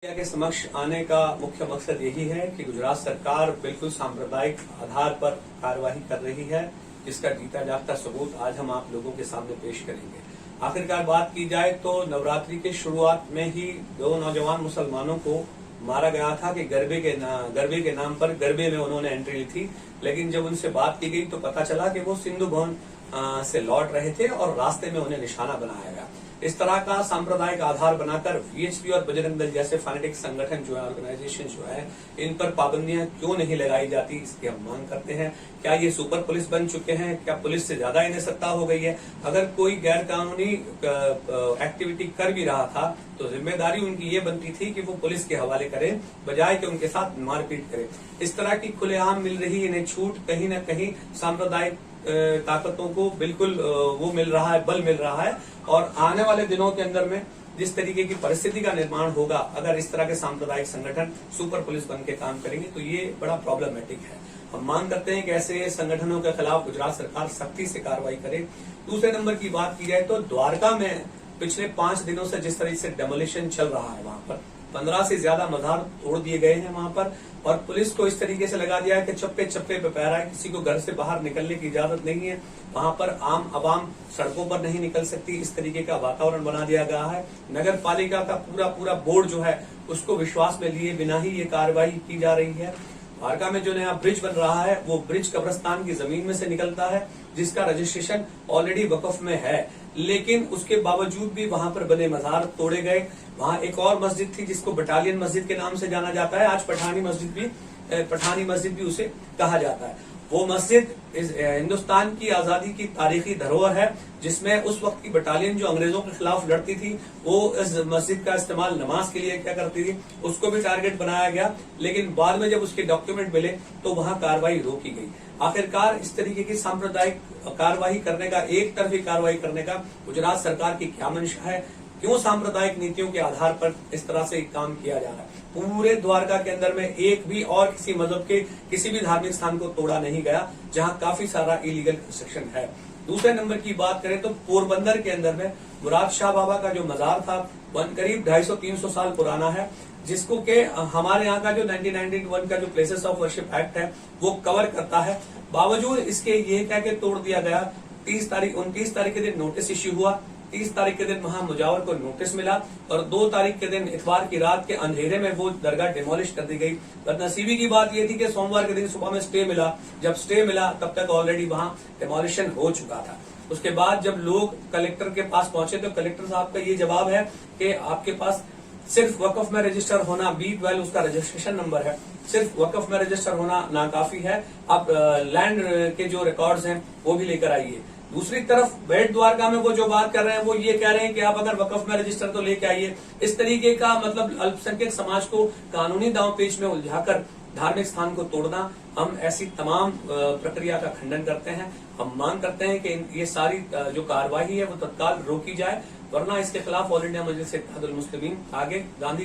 Media के समक्ष आने का मुख्य मकसद यही है कि गुजरात सरकार बिल्कुल सांप्रदायिक आधार पर कार्यवाही कर रही है, जिसका जीता जागता सबूत आज हम आप लोगों के सामने पेश करेंगे। आखिरकार बात की जाए तो नवरात्रि के शुरुआत में ही दो नौजवान मुसलमानों को मारा गया था कि गरबे के नाम पर गरबे में उन्होंने एंट्री ली थी, लेकिन जब उनसे बात की गई तो पता चला कि वो सिंधु भवन से लौट रहे थे और रास्ते में उन्हें निशाना बनाया गया। इस तरह का सांप्रदायिक आधार बनाकर वीएचपी और बजरंग दल जैसे फैनेटिक संगठन जो है, ऑर्गेनाइजेशन जो है, इन पर पाबंदियां क्यों नहीं लगाई जाती, इसकी हम मांग करते हैं। क्या ये सुपर पुलिस बन चुके हैं? क्या पुलिस से ज्यादा इन्हें सत्ता हो गई है? अगर कोई गैर कानूनी एक्टिविटी कर भी रहा था तो जिम्मेदारी उनकी ये बनती थी कि वो पुलिस के हवाले करें, बजाय कि उनके साथ मारपीट करें। इस तरह की खुलेआम मिल रही इन्हें छूट कहीं न कहीं सांप्रदायिक ताकतों को बिल्कुल वो मिल रहा है, बल मिल रहा है। और आने वाले दिनों के अंदर में जिस तरीके की परिस्थिति का निर्माण होगा, अगर इस तरह के सांप्रदायिक संगठन सुपर पुलिस बन के काम करेंगे तो ये बड़ा प्रॉब्लमेटिक है। हम मांग करते हैं कि ऐसे संगठनों के खिलाफ गुजरात सरकार सख्ती से कार्रवाई करे। दूसरे नंबर की बात की जाए तो द्वारका में पिछले 5 दिनों से जिस तरह से डेमोलिशन चल रहा है, वहां पर 15 से ज्यादा मजार तोड़ दिए गए हैं वहां पर, और पुलिस को इस तरीके से लगा दिया है कि चप्पे चप्पे पे पैरा है, किसी को घर से बाहर निकलने की इजाजत नहीं है। वहां पर आम आवाम सड़कों पर नहीं निकल सकती, इस तरीके का वातावरण बना दिया गया है। नगर पालिका का पूरा बोर्ड जो है उसको विश्वास में लिए बिना ही ये कार्रवाई की जा रही है। द्वारका में जो नया ब्रिज बन रहा है वो ब्रिज कब्रिस्तान की जमीन में से निकलता है, जिसका रजिस्ट्रेशन ऑलरेडी वक्फ में है, लेकिन उसके बावजूद भी वहां पर बने मजार तोड़े गए। वहां एक और मस्जिद थी जिसको बटालियन मस्जिद के नाम से जाना जाता है, आज पठानी मस्जिद भी उसे कहा जाता है। वो मस्जिद हिंदुस्तान की आजादी की तारीखी धरोहर है, जिसमें उस वक्त की बटालियन जो अंग्रेजों के खिलाफ लड़ती थी वो इस मस्जिद का इस्तेमाल नमाज के लिए क्या करती थी, उसको भी टारगेट बनाया गया। लेकिन बाद में जब उसके डॉक्यूमेंट मिले तो वहां कार्रवाई रोकी गई। आखिरकार इस तरीके की सांप्रदायिक कार्रवाई करने का, एक तरफी कार्रवाई करने का गुजरात सरकार की क्या मंशा है? क्यों सांप्रदायिक नीतियों के आधार पर इस तरह से काम किया जा रहा है? पूरे द्वारका के अंदर में एक भी और किसी मजहब के किसी भी धार्मिक स्थान को तोड़ा नहीं गया, जहां काफी सारा इलीगल कंस्ट्रक्शन है। दूसरे नंबर की बात करें तो पोरबंदर के अंदर में मुराद शाह बाबा का जो मजार था वो करीब 250-300 साल पुराना है, जिसको के हमारे यहाँ का जो 1991 का जो प्लेसेस ऑफ वर्शिप एक्ट है वो कवर करता है। बावजूद इसके ये कह के तोड़ दिया गया। 29 तारीख के दिन नोटिस इश्यू हुआ, 30 तारीख के दिन वहां मुजावर को नोटिस मिला और 2 तारीख के दिन इतवार की रात के अंधेरे में वो दरगाह डिमोलिश कर दी गई। बदनसीबी की बात ये थी कि सोमवार के दिन सुबह में स्टे मिला। जब स्टे मिला तब तक ऑलरेडी वहां डिमोलिशन हो चुका था। उसके बाद जब लोग कलेक्टर के पास पहुंचे तो कलेक्टर साहब का ये जवाब है कि आपके पास सिर्फ वक्फ में रजिस्टर होना, B12 उसका रजिस्ट्रेशन नंबर है, सिर्फ वक्फ में रजिस्टर होना नाकाफी है, आप लैंड के जो रिकॉर्ड्स हैं वो भी लेकर आइए। दूसरी तरफ बेट द्वारका में वो जो बात कर रहे हैं वो ये कह रहे हैं कि आप अगर वक्फ में रजिस्टर तो लेके आइए। इस तरीके का मतलब अल्पसंख्यक समाज को कानूनी दांवपेच में उलझाकर धार्मिक स्थान को तोड़ना, हम ऐसी तमाम प्रक्रिया का खंडन करते हैं। हम मांग करते हैं कि ये सारी जो कार्रवाई है वो तत्काल रोकी जाए, वरना इसके खिलाफ ऑल इंडिया मजलिस इत्तेहादुल मुस्लिमीन आगे गांधी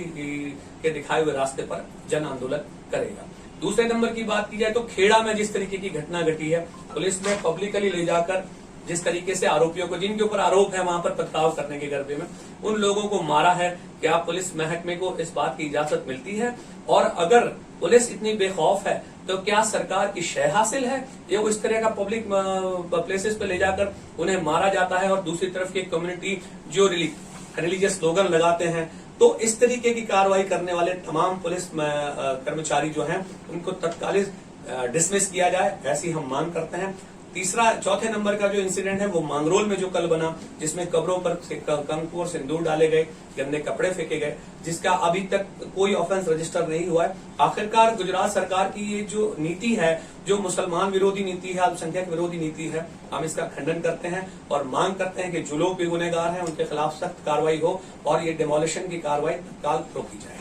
के दिखाए हुए रास्ते पर जन आंदोलन करेगा। दूसरे नंबर की बात की जाए तो खेड़ा में जिस तरीके की घटना घटी है, पुलिस ने पब्लिकली ले जाकर जिस तरीके से आरोपियों को, जिनके ऊपर आरोप है वहां पर पथराव करने के गरबे में, उन लोगों को मारा है। क्या पुलिस महकमे को इस बात की इजाजत मिलती है? और अगर पुलिस इतनी बेखौफ है तो क्या सरकार की शय हासिल है? ये वो इस तरह का पब्लिक प्लेसेस पे ले जाकर उन्हें मारा जाता है और दूसरी तरफ की कम्युनिटी जो रिलीजियस स्लोगन लगाते हैं। तो इस तरीके की कार्रवाई करने वाले तमाम पुलिस कर्मचारी जो हैं उनको तत्कालिक डिसमिस किया जाए, ऐसी हम मांग करते हैं। चौथे नंबर का जो इंसिडेंट है वो मांगरोल में जो कल बना, जिसमें कब्रों पर कंकु और सिंदूर डाले गए, गंदे कपड़े फेंके गए, जिसका अभी तक कोई ऑफेंस रजिस्टर नहीं हुआ है। आखिरकार गुजरात सरकार की ये जो नीति है, जो मुसलमान विरोधी नीति है, अल्पसंख्यक विरोधी नीति है, हम इसका खंडन करते हैं और मांग करते हैं कि जो लोग भी गुनहगार हैं उनके खिलाफ सख्त कार्रवाई हो और ये डिमोलिशन की कार्रवाई तत्काल रोकी जाए।